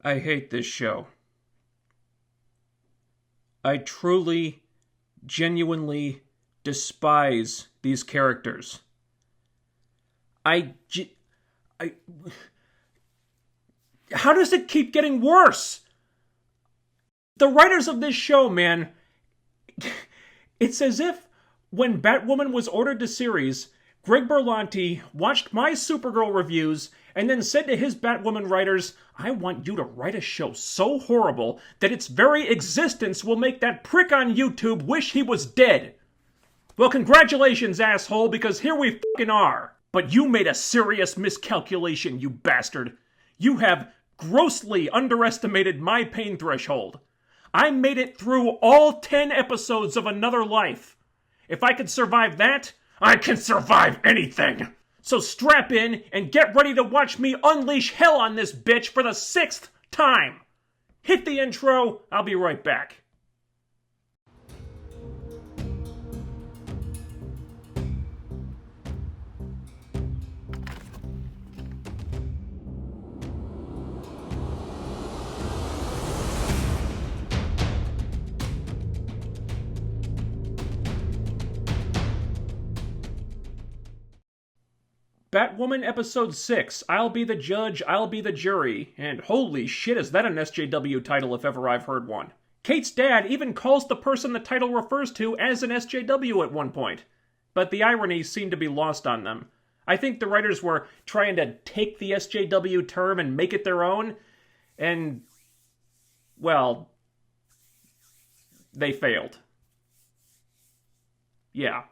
I hate this show. I truly, genuinely despise these characters. I... How does it keep getting worse? The writers of this show, man, it's as if when Batwoman was ordered to series, Greg Berlanti watched my Supergirl reviews and then said to his Batwoman writers, I want you to write a show so horrible that its very existence will make that prick on YouTube wish he was dead. Well, congratulations, asshole, because here we fucking are. But you made a serious miscalculation, you bastard. You have grossly underestimated my pain threshold. I made it through all 10 episodes of Another Life. If I could survive that, I can survive anything. So strap in and get ready to watch me unleash hell on this bitch for the 6th time. Hit the intro, I'll be right back. Batwoman Episode 6, I'll Be the Judge, I'll Be the Jury, and holy shit is that an SJW title if ever I've heard one. Kate's dad even calls the person the title refers to as an SJW at one point, but the irony seemed to be lost on them. I think the writers were trying to take the SJW term and make it their own, and, well, they failed. Yeah.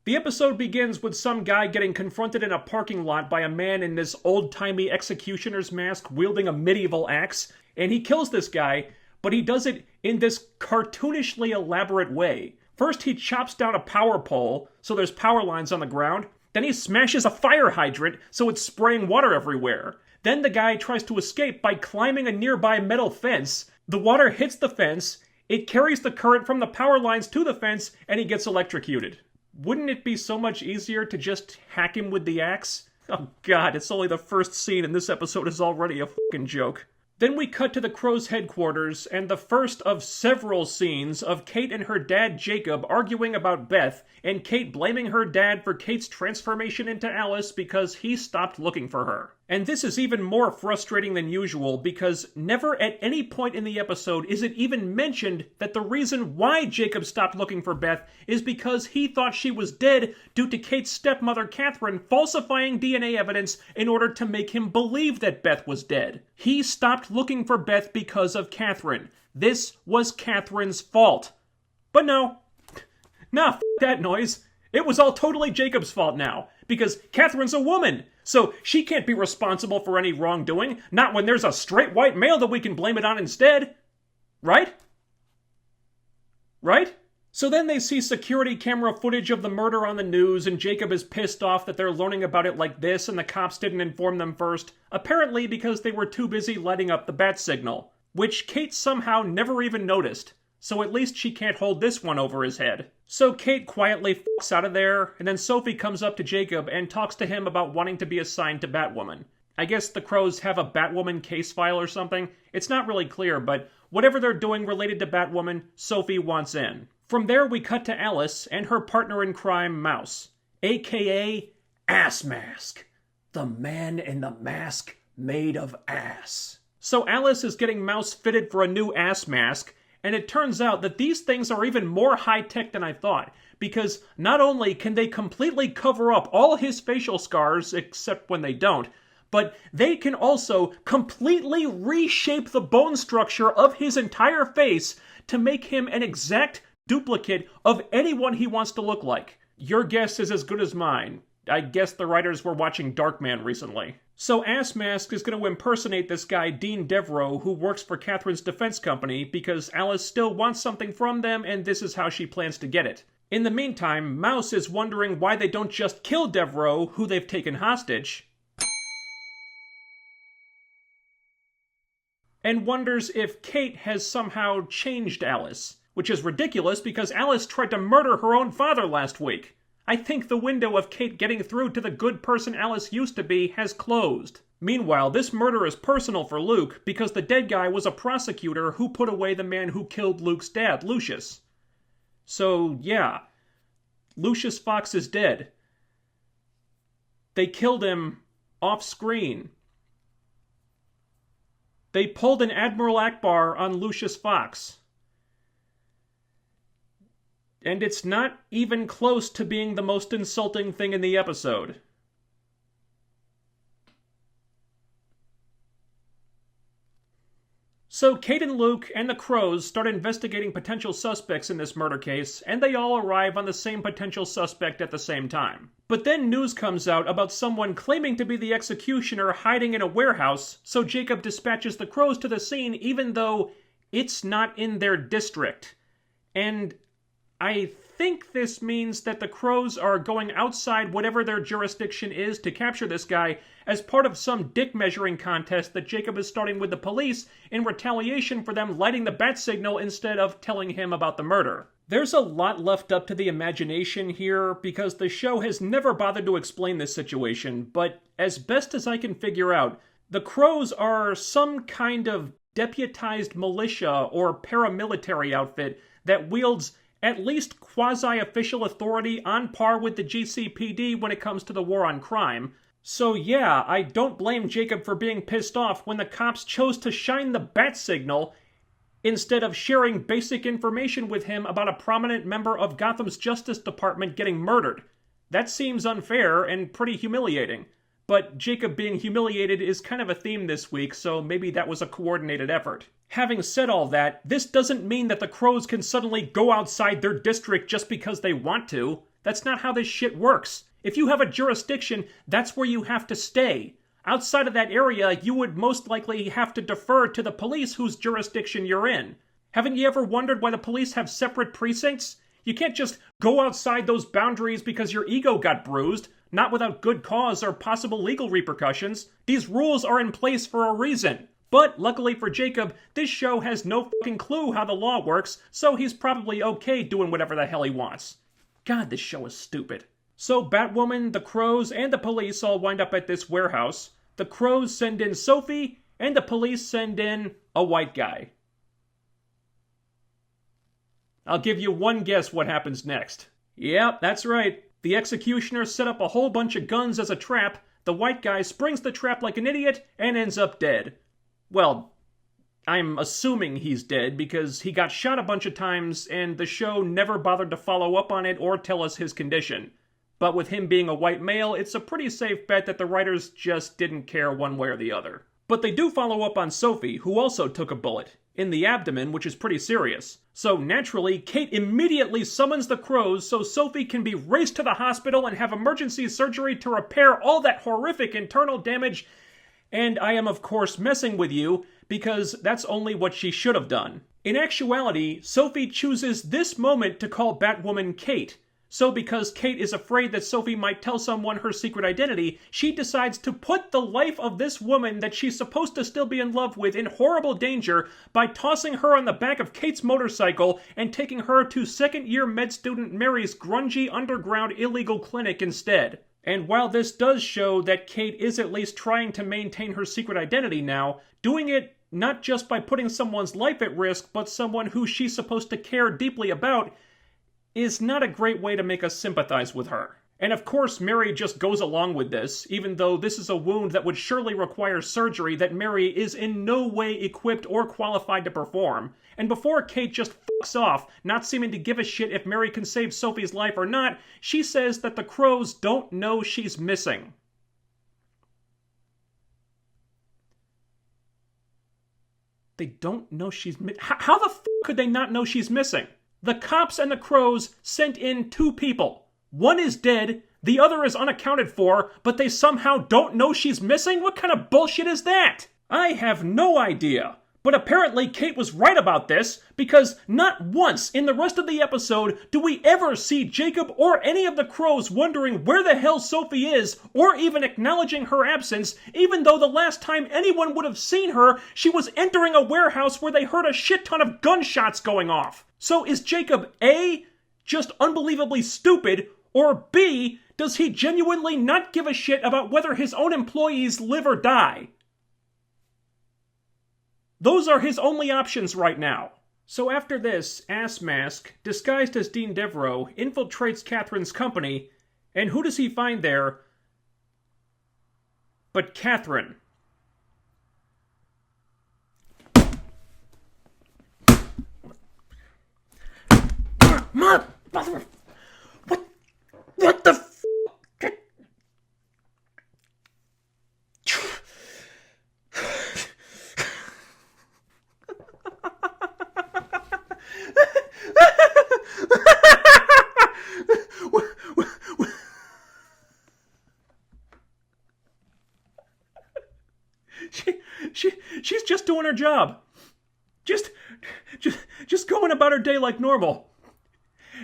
The episode begins with some guy getting confronted in a parking lot by a man in this old-timey executioner's mask wielding a medieval axe, and he kills this guy, but he does it in this cartoonishly elaborate way. First, he chops down a power pole, so there's power lines on the ground. Then he smashes a fire hydrant, so it's spraying water everywhere. Then the guy tries to escape by climbing a nearby metal fence. The water hits the fence, it carries the current from the power lines to the fence, and he gets electrocuted. Wouldn't it be so much easier to just hack him with the axe? Oh god, it's only the first scene and this episode is already a fucking joke. Then we cut to the Crow's headquarters, and the first of several scenes of Kate and her dad Jacob arguing about Beth, and Kate blaming her dad for Kate's transformation into Alice because he stopped looking for her. And this is even more frustrating than usual because never at any point in the episode is it even mentioned that the reason why Jacob stopped looking for Beth is because he thought she was dead due to Kate's stepmother Catherine falsifying DNA evidence in order to make him believe that Beth was dead. He stopped looking for Beth because of Catherine. This was Catherine's fault. But no, f that noise. It was all totally Jacob's fault now, because Catherine's a woman, so she can't be responsible for any wrongdoing, not when there's a straight white male that we can blame it on instead. Right? Right? So then they see security camera footage of the murder on the news, and Jacob is pissed off that they're learning about it like this and the cops didn't inform them first, apparently because they were too busy lighting up the bat signal, which Kate somehow never even noticed. So at least she can't hold this one over his head. So Kate quietly fucks out of there, and then Sophie comes up to Jacob and talks to him about wanting to be assigned to Batwoman. I guess the Crows have a Batwoman case file or something. It's not really clear, but whatever they're doing related to Batwoman, Sophie wants in. From there we cut to Alice and her partner in crime, Mouse, aka Ass Mask. The man in the mask made of ass. So Alice is getting Mouse fitted for a new ass mask, and it turns out that these things are even more high-tech than I thought, because not only can they completely cover up all his facial scars, except when they don't, but they can also completely reshape the bone structure of his entire face to make him an exact duplicate of anyone he wants to look like. Your guess is as good as mine. I guess the writers were watching Darkman recently. So Ass Mask is going to impersonate this guy Dean Devereaux who works for Catherine's defense company because Alice still wants something from them and this is how she plans to get it. In the meantime, Mouse is wondering why they don't just kill Devereaux, who they've taken hostage, and wonders if Kate has somehow changed Alice, which is ridiculous because Alice tried to murder her own father last week. I think the window of Kate getting through to the good person Alice used to be has closed. Meanwhile, this murder is personal for Luke because the dead guy was a prosecutor who put away the man who killed Luke's dad, Lucius. So, yeah, Lucius Fox is dead. They killed him off-screen. They pulled an Admiral Akbar on Lucius Fox. And it's not even close to being the most insulting thing in the episode. So Kate and Luke and the Crows start investigating potential suspects in this murder case, and they all arrive on the same potential suspect at the same time. But then news comes out about someone claiming to be the executioner hiding in a warehouse, so Jacob dispatches the Crows to the scene even though it's not in their district. And I think this means that the Crows are going outside whatever their jurisdiction is to capture this guy as part of some dick measuring contest that Jacob is starting with the police in retaliation for them lighting the bat signal instead of telling him about the murder. There's a lot left up to the imagination here because the show has never bothered to explain this situation, but as best as I can figure out, the Crows are some kind of deputized militia or paramilitary outfit that wields at least quasi-official authority on par with the GCPD when it comes to the war on crime. So yeah, I don't blame Jacob for being pissed off when the cops chose to shine the bat signal instead of sharing basic information with him about a prominent member of Gotham's Justice Department getting murdered. That seems unfair and pretty humiliating. But Jacob being humiliated is kind of a theme this week, so maybe that was a coordinated effort. Having said all that, this doesn't mean that the Crows can suddenly go outside their district just because they want to. That's not how this shit works. If you have a jurisdiction, that's where you have to stay. Outside of that area, you would most likely have to defer to the police whose jurisdiction you're in. Haven't you ever wondered why the police have separate precincts? You can't just go outside those boundaries because your ego got bruised, not without good cause or possible legal repercussions. These rules are in place for a reason. But luckily for Jacob, this show has no fucking clue how the law works, so he's probably okay doing whatever the hell he wants. God, this show is stupid. So Batwoman, the Crows, and the police all wind up at this warehouse. The Crows send in Sophie, and the police send in a white guy. I'll give you one guess what happens next. Yep, that's right. The executioner set up a whole bunch of guns as a trap, the white guy springs the trap like an idiot, and ends up dead. Well, I'm assuming he's dead because he got shot a bunch of times and the show never bothered to follow up on it or tell us his condition. But with him being a white male, it's a pretty safe bet that the writers just didn't care one way or the other. But they do follow up on Sophie, who also took a bullet, in the abdomen, which is pretty serious. So naturally, Kate immediately summons the Crows so Sophie can be raced to the hospital and have emergency surgery to repair all that horrific internal damage. And I am of course messing with you, because that's only what she should have done. In actuality, Sophie chooses this moment to call Batwoman Kate. So because Kate is afraid that Sophie might tell someone her secret identity, she decides to put the life of this woman that she's supposed to still be in love with in horrible danger by tossing her on the back of Kate's motorcycle and taking her to second-year med student Mary's grungy underground illegal clinic instead. And while this does show that Kate is at least trying to maintain her secret identity now, doing it not just by putting someone's life at risk, but someone who she's supposed to care deeply about, is not a great way to make us sympathize with her. And of course Mary just goes along with this, even though this is a wound that would surely require surgery that Mary is in no way equipped or qualified to perform. And before Kate just fucks off, not seeming to give a shit if Mary can save Sophie's life or not, she says that the Crows don't know she's missing. They don't know she's missing? How the fuck could they not know she's missing? The cops and the Crows sent in 2 people. One is dead, the other is unaccounted for, but they somehow don't know she's missing? What kind of bullshit is that? I have no idea. But apparently Kate was right about this, because not once in the rest of the episode do we ever see Jacob or any of the Crows wondering where the hell Sophie is, or even acknowledging her absence, even though the last time anyone would have seen her, she was entering a warehouse where they heard a shit ton of gunshots going off. So is Jacob A, just unbelievably stupid, Or B, does he genuinely not give a shit about whether his own employees live or die? Those are his only options right now. So after this, Ass Mask, disguised as Dean Devereaux, infiltrates Catherine's company, and who does he find there but Catherine? Mother... What the f... She's just doing her job. Just going about her day like normal.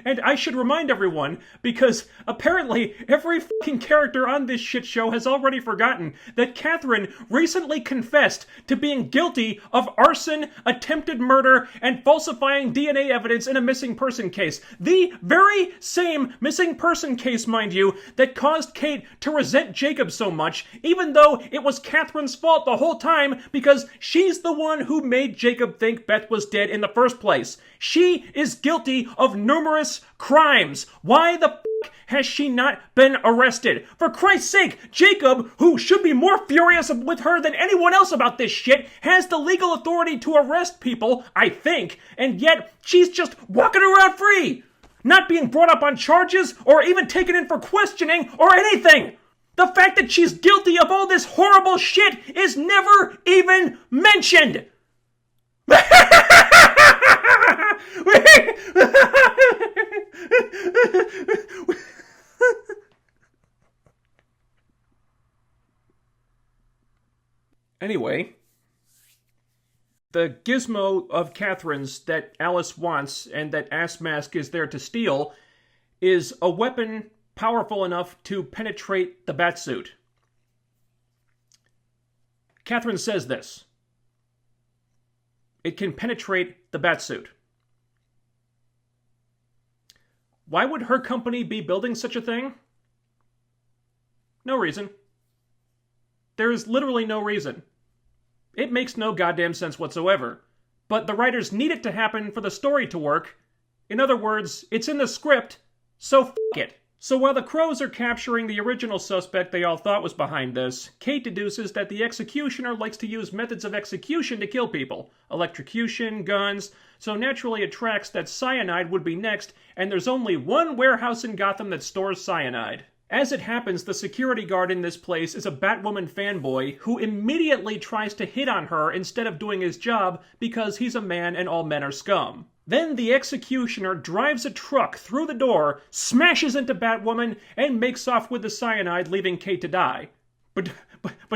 And I should remind everyone, because apparently every fucking character on this shit show has already forgotten that Catherine recently confessed to being guilty of arson, attempted murder, and falsifying DNA evidence in a missing person case. The very same missing person case, mind you, that caused Kate to resent Jacob so much, even though it was Catherine's fault the whole time because she's the one who made Jacob think Beth was dead in the first place. She is guilty of numerous crimes. Why the fuck has she not been arrested? For Christ's sake, Jacob, who should be more furious with her than anyone else about this shit, has the legal authority to arrest people, I think, and yet she's just walking around free, not being brought up on charges or even taken in for questioning or anything. The fact that she's guilty of all this horrible shit is never even mentioned. Anyway, the gizmo of Catherine's that Alice wants and that Ass Mask is there to steal is a weapon powerful enough to penetrate the batsuit. Catherine says this. It can penetrate the batsuit. Why would her company be building such a thing? No reason. There is literally no reason. It makes no goddamn sense whatsoever. But the writers need it to happen for the story to work. In other words, it's in the script, so f*** it. So while the Crows are capturing the original suspect they all thought was behind this, Kate deduces that the executioner likes to use methods of execution to kill people. Electrocution, guns, so naturally it tracks that cyanide would be next, and there's only one warehouse in Gotham that stores cyanide. As it happens, the security guard in this place is a Batwoman fanboy who immediately tries to hit on her instead of doing his job because he's a man and all men are scum. Then the executioner drives a truck through the door, smashes into Batwoman, and makes off with the cyanide, leaving Kate to die. But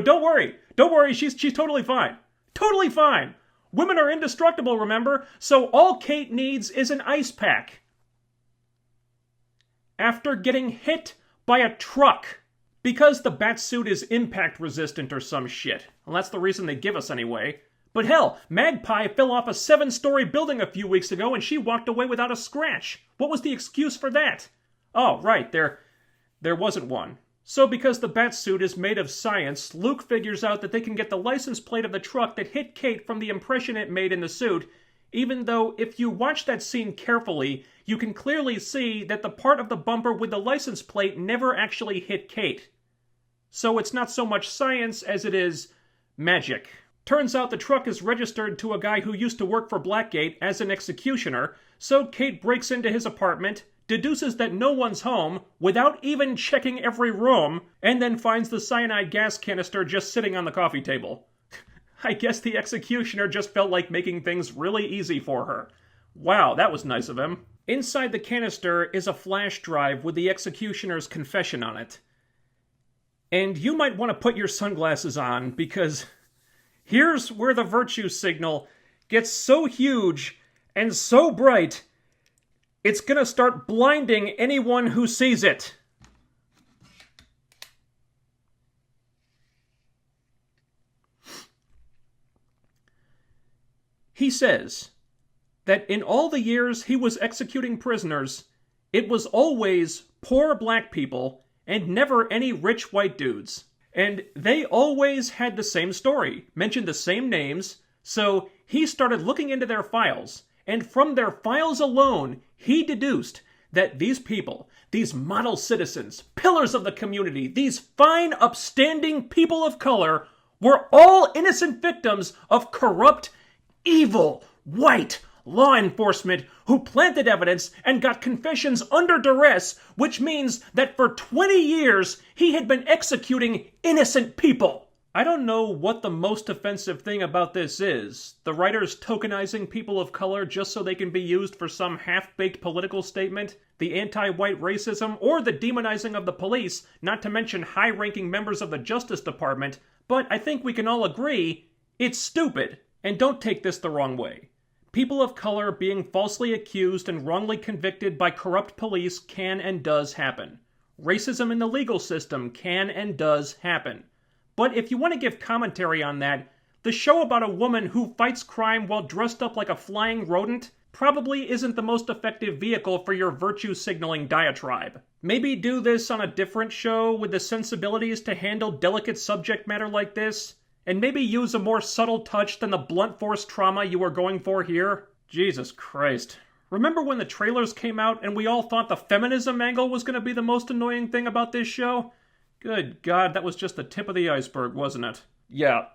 don't worry, she's totally fine. Totally fine! Women are indestructible, remember? So all Kate needs is an ice pack. After getting hit by a truck. Because the batsuit is impact resistant or some shit. Well, that's the reason they give us anyway. But hell, Magpie fell off a 7-story building a few weeks ago and she walked away without a scratch. What was the excuse for that? Oh, right, there wasn't one. So because the batsuit is made of science, Luke figures out that they can get the license plate of the truck that hit Kate from the impression it made in the suit, even though if you watch that scene carefully, you can clearly see that the part of the bumper with the license plate never actually hit Kate. So it's not so much science as it is magic. Turns out the truck is registered to a guy who used to work for Blackgate as an executioner, so Kate breaks into his apartment, deduces that no one's home, without even checking every room, and then finds the cyanide gas canister just sitting on the coffee table. I guess the executioner just felt like making things really easy for her. Wow, that was nice of him. Inside the canister is a flash drive with the executioner's confession on it. And you might want to put your sunglasses on, because here's where the virtue signal gets so huge and so bright, it's gonna start blinding anyone who sees it. He says that in all the years he was executing prisoners, it was always poor black people, and never any rich white dudes. And they always had the same story, mentioned the same names, so he started looking into their files, and from their files alone, he deduced that these people, these model citizens, pillars of the community, these fine, upstanding people of color, were all innocent victims of corrupt, evil, white law enforcement who planted evidence and got confessions under duress, which means that for 20 years he had been executing innocent people. I don't know what the most offensive thing about this is. The writers tokenizing people of color just so they can be used for some half-baked political statement, the anti-white racism, or the demonizing of the police, not to mention high-ranking members of the Justice Department, but I think we can all agree it's stupid. And don't take this the wrong way. People of color being falsely accused and wrongly convicted by corrupt police can and does happen. Racism in the legal system can and does happen. But if you want to give commentary on that, the show about a woman who fights crime while dressed up like a flying rodent probably isn't the most effective vehicle for your virtue-signaling diatribe. Maybe do this on a different show with the sensibilities to handle delicate subject matter like this, and maybe use a more subtle touch than the blunt force trauma you were going for here. Jesus Christ. Remember when the trailers came out and we all thought the feminism angle was going to be the most annoying thing about this show? Good God, that was just the tip of the iceberg, wasn't it? Yeah,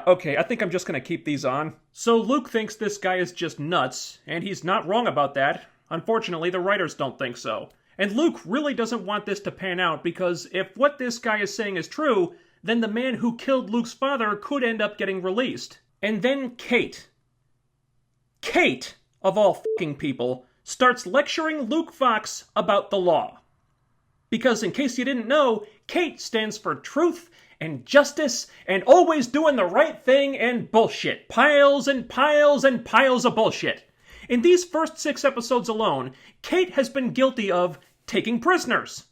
okay, I think I'm just going to keep these on. So Luke thinks this guy is just nuts, and he's not wrong about that. Unfortunately, the writers don't think so. And Luke really doesn't want this to pan out because if what this guy is saying is true, then the man who killed Luke's father could end up getting released. And then Kate, of all fucking people, starts lecturing Luke Fox about the law. Because in case you didn't know, Kate stands for truth and justice and always doing the right thing and bullshit. Piles and piles and piles of bullshit. In these first 6 episodes alone, Kate has been guilty of taking prisoners,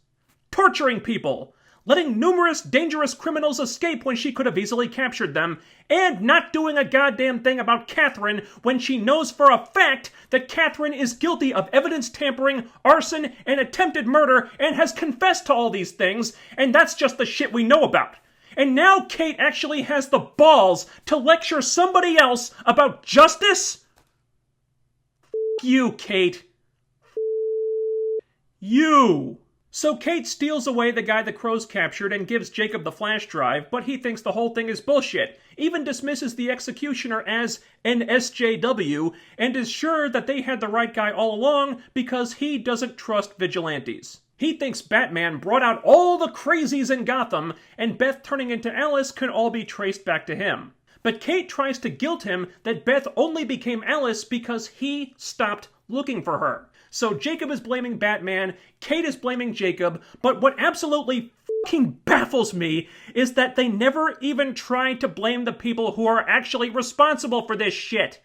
torturing people, letting numerous dangerous criminals escape when she could have easily captured them, and not doing a goddamn thing about Catherine when she knows for a fact that Catherine is guilty of evidence tampering, arson, and attempted murder, and has confessed to all these things, and that's just the shit we know about. And now Kate actually has the balls to lecture somebody else about justice? F*** you, Kate. F*** you. So Kate steals away the guy the crows captured and gives Jacob the flash drive, but he thinks the whole thing is bullshit, even dismisses the executioner as an SJW, and is sure that they had the right guy all along because he doesn't trust vigilantes. He thinks Batman brought out all the crazies in Gotham, and Beth turning into Alice can all be traced back to him. But Kate tries to guilt him that Beth only became Alice because he stopped looking for her. So Jacob is blaming Batman, Kate is blaming Jacob, but what absolutely fucking baffles me is that they never even tried to blame the people who are actually responsible for this shit.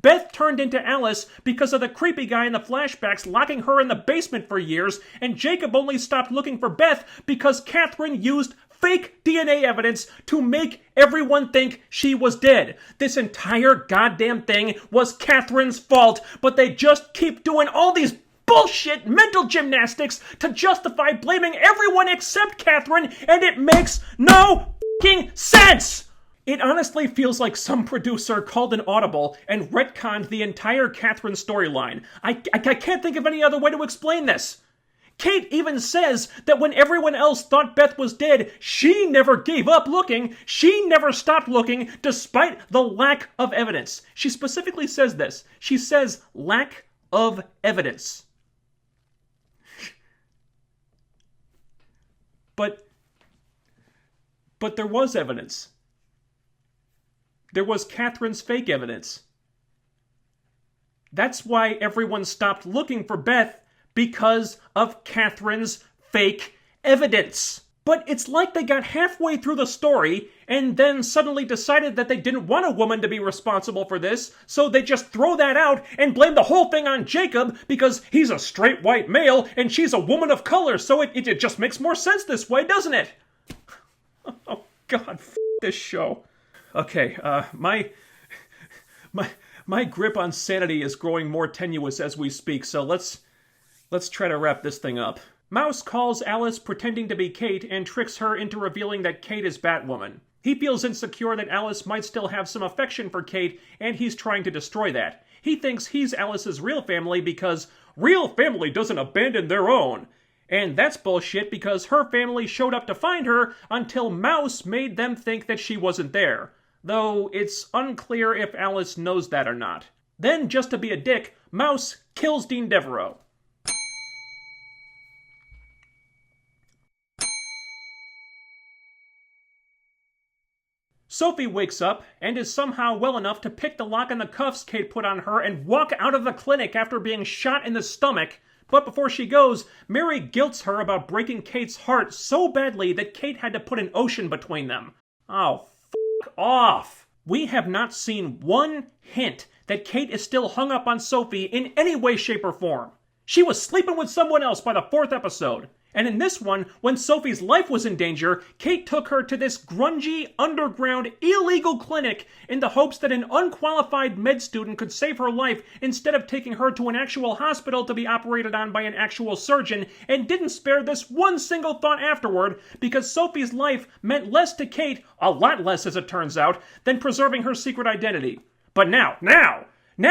Beth turned into Alice because of the creepy guy in the flashbacks locking her in the basement for years, and Jacob only stopped looking for Beth because Catherine used fake DNA evidence to make everyone think she was dead. This entire goddamn thing was Catherine's fault, but they just keep doing all these bullshit mental gymnastics to justify blaming everyone except Catherine, and it makes no fucking sense! It honestly feels like some producer called an audible and retconned the entire Catherine storyline. I can't think of any other way to explain this. Kate even says that when everyone else thought Beth was dead, she never gave up looking. She never stopped looking despite the lack of evidence. She specifically says this. She says lack of evidence. But there was evidence. There was Catherine's fake evidence. That's why everyone stopped looking for Beth, because of Catherine's fake evidence. But it's like they got halfway through the story and then suddenly decided that they didn't want a woman to be responsible for this, so they just throw that out and blame the whole thing on Jacob because he's a straight white male and she's a woman of color, so it just makes more sense this way, doesn't it? Oh God, f*** this show. Okay, my grip on sanity is growing more tenuous as we speak, so let's try to wrap this thing up. Mouse calls Alice pretending to be Kate and tricks her into revealing that Kate is Batwoman. He feels insecure that Alice might still have some affection for Kate, and he's trying to destroy that. He thinks he's Alice's real family because real family doesn't abandon their own. And that's bullshit because her family showed up to find her until Mouse made them think that she wasn't there. Though it's unclear if Alice knows that or not. Then, just to be a dick, Mouse kills Dean Devereaux. Sophie wakes up and is somehow well enough to pick the lock in the cuffs Kate put on her and walk out of the clinic after being shot in the stomach. But before she goes, Mary guilts her about breaking Kate's heart so badly that Kate had to put an ocean between them. Oh, f*** off! We have not seen one hint that Kate is still hung up on Sophie in any way, shape, or form. She was sleeping with someone else by the 4th episode. And in this one, when Sophie's life was in danger, Kate took her to this grungy, underground, illegal clinic in the hopes that an unqualified med student could save her life instead of taking her to an actual hospital to be operated on by an actual surgeon, and didn't spare this one single thought afterward because Sophie's life meant less to Kate, a lot less as it turns out, than preserving her secret identity. But now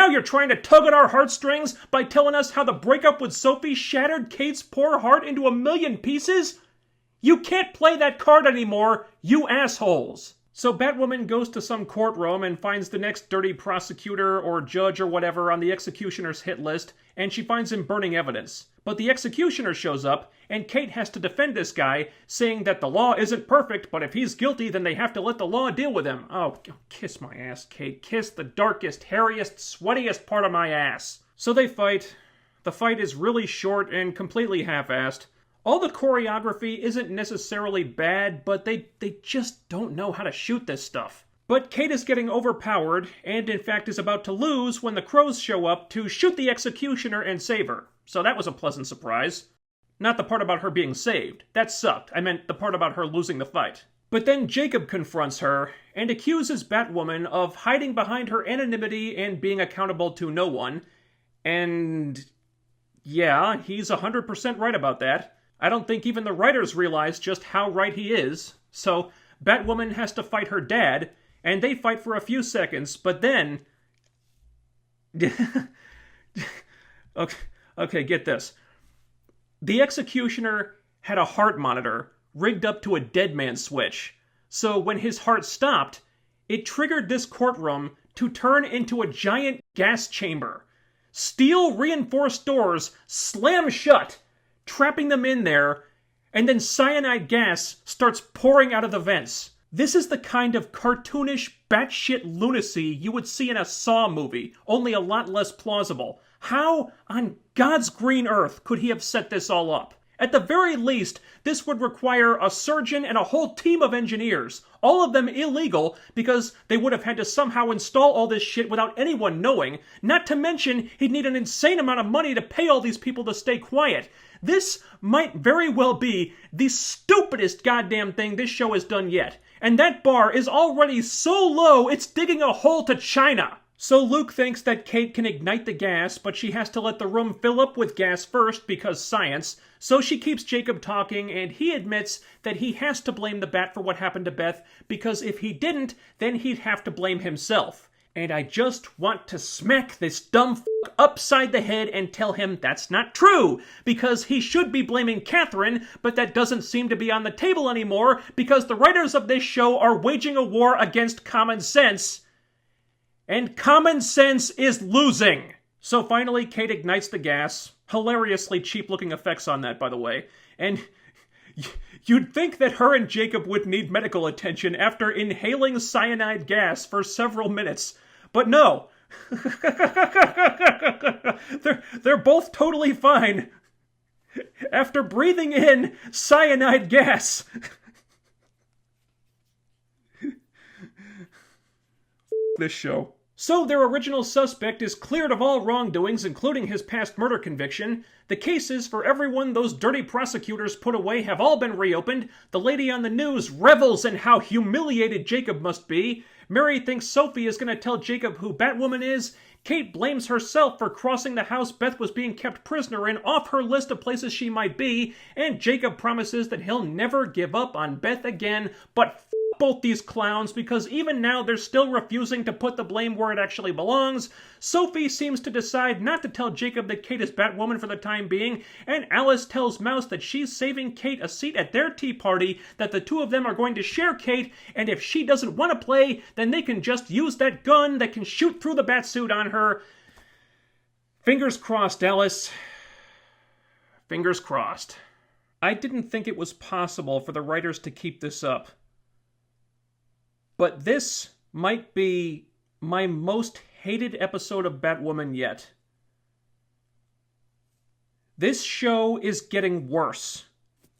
you're trying to tug at our heartstrings by telling us how the breakup with Sophie shattered Kate's poor heart into 1,000,000 pieces? You can't play that card anymore, you assholes! So Batwoman goes to some courtroom and finds the next dirty prosecutor or judge or whatever on the executioner's hit list, and she finds him burning evidence. But the executioner shows up, and Kate has to defend this guy, saying that the law isn't perfect, but if he's guilty, then they have to let the law deal with him. Oh, kiss my ass, Kate. Kiss the darkest, hairiest, sweatiest part of my ass. So they fight. The fight is really short and completely half-assed. All the choreography isn't necessarily bad, but they just don't know how to shoot this stuff. But Kate is getting overpowered, and in fact is about to lose when the crows show up to shoot the executioner and save her. So that was a pleasant surprise. Not the part about her being saved. That sucked. I meant the part about her losing the fight. But then Jacob confronts her and accuses Batwoman of hiding behind her anonymity and being accountable to no one. And yeah, he's 100% right about that. I don't think even the writers realize just how right he is. So Batwoman has to fight her dad, and they fight for a few seconds, but then... Okay, get this. The executioner had a heart monitor rigged up to a dead man switch. So when his heart stopped, it triggered this courtroom to turn into a giant gas chamber. Steel reinforced doors slam shut, trapping them in there, and then cyanide gas starts pouring out of the vents. This is the kind of cartoonish, batshit lunacy you would see in a Saw movie, only a lot less plausible. How on God's green earth could he have set this all up? At the very least, this would require a surgeon and a whole team of engineers, all of them illegal because they would have had to somehow install all this shit without anyone knowing, not to mention he'd need an insane amount of money to pay all these people to stay quiet. This might very well be the stupidest goddamn thing this show has done yet, and that bar is already so low it's digging a hole to China. So Luke thinks that Kate can ignite the gas, but she has to let the room fill up with gas first because science. So she keeps Jacob talking, and he admits that he has to blame the bat for what happened to Beth, because if he didn't, then he'd have to blame himself. And I just want to smack this dumb f*** upside the head and tell him that's not true, because he should be blaming Catherine, but that doesn't seem to be on the table anymore, because the writers of this show are waging a war against common sense. And common sense is losing. So finally, Kate ignites the gas. Hilariously cheap-looking effects on that, by the way. And you'd think that her and Jacob would need medical attention after inhaling cyanide gas for several minutes. But no. They're both totally fine after breathing in cyanide gas. This show. So their original suspect is cleared of all wrongdoings, including his past murder conviction. The cases for everyone those dirty prosecutors put away have all been reopened. The lady on the news revels in how humiliated Jacob must be. Mary thinks Sophie is going to tell Jacob who Batwoman is. Kate blames herself for crossing the house Beth was being kept prisoner in off her list of places she might be, and Jacob promises that he'll never give up on Beth again, but both these clowns, because even now they're still refusing to put the blame where it actually belongs. Sophie seems to decide not to tell Jacob that Kate is Batwoman for the time being, and Alice tells Mouse that she's saving Kate a seat at their tea party, that the two of them are going to share Kate, and if she doesn't want to play, then they can just use that gun that can shoot through the batsuit on her. Fingers crossed, Alice. Fingers crossed. I didn't think it was possible for the writers to keep this up. But this might be my most hated episode of Batwoman yet. This show is getting worse.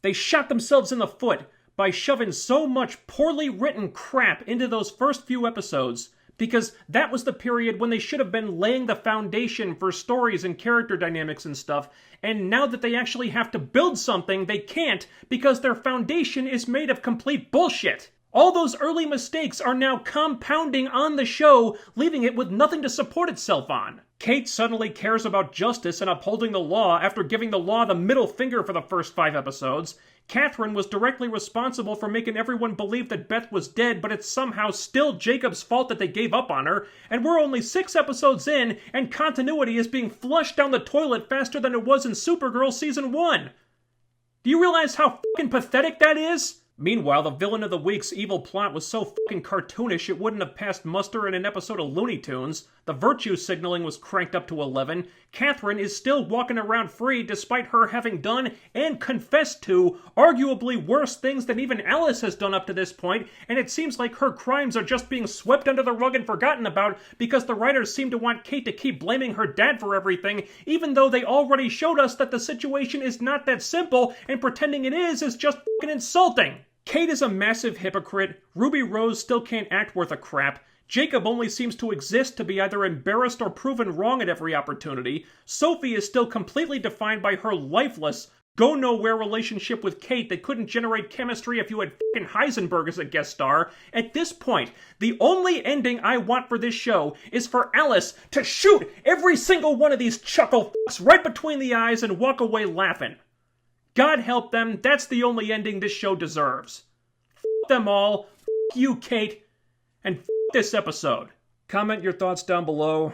They shot themselves in the foot by shoving so much poorly written crap into those first few episodes, because that was the period when they should have been laying the foundation for stories and character dynamics and stuff, and now that they actually have to build something, they can't because their foundation is made of complete bullshit. All those early mistakes are now compounding on the show, leaving it with nothing to support itself on. Kate suddenly cares about justice and upholding the law after giving the law the middle finger for the first 5 episodes. Catherine was directly responsible for making everyone believe that Beth was dead, but it's somehow still Jacob's fault that they gave up on her. And we're only 6 episodes in, and continuity is being flushed down the toilet faster than it was in Supergirl Season 1. Do you realize how fucking pathetic that is? Meanwhile, the villain of the week's evil plot was so fucking cartoonish it wouldn't have passed muster in an episode of Looney Tunes. The virtue signaling was cranked up to 11. Catherine is still walking around free despite her having done and confessed to arguably worse things than even Alice has done up to this point, and it seems like her crimes are just being swept under the rug and forgotten about because the writers seem to want Kate to keep blaming her dad for everything, even though they already showed us that the situation is not that simple and pretending it is just fucking insulting. Kate is a massive hypocrite, Ruby Rose still can't act worth a crap, Jacob only seems to exist to be either embarrassed or proven wrong at every opportunity, Sophie is still completely defined by her lifeless, go-nowhere relationship with Kate that couldn't generate chemistry if you had f***ing Heisenberg as a guest star. At this point, the only ending I want for this show is for Alice to shoot every single one of these chuckle f***s right between the eyes and walk away laughing. God help them, that's the only ending this show deserves. F*** them all, f*** you, Kate, and f*** this episode. Comment your thoughts down below,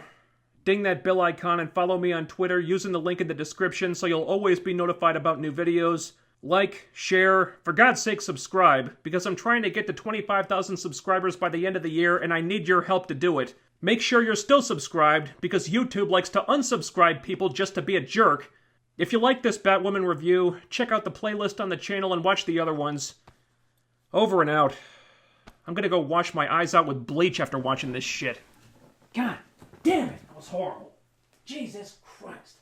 ding that bell icon, and follow me on Twitter using the link in the description so you'll always be notified about new videos. Like, share, for God's sake subscribe, because I'm trying to get to 25,000 subscribers by the end of the year and I need your help to do it. Make sure you're still subscribed, because YouTube likes to unsubscribe people just to be a jerk. If you like this Batwoman review, check out the playlist on the channel and watch the other ones. Over and out. I'm gonna go wash my eyes out with bleach after watching this shit. God damn it, that was horrible. Jesus Christ.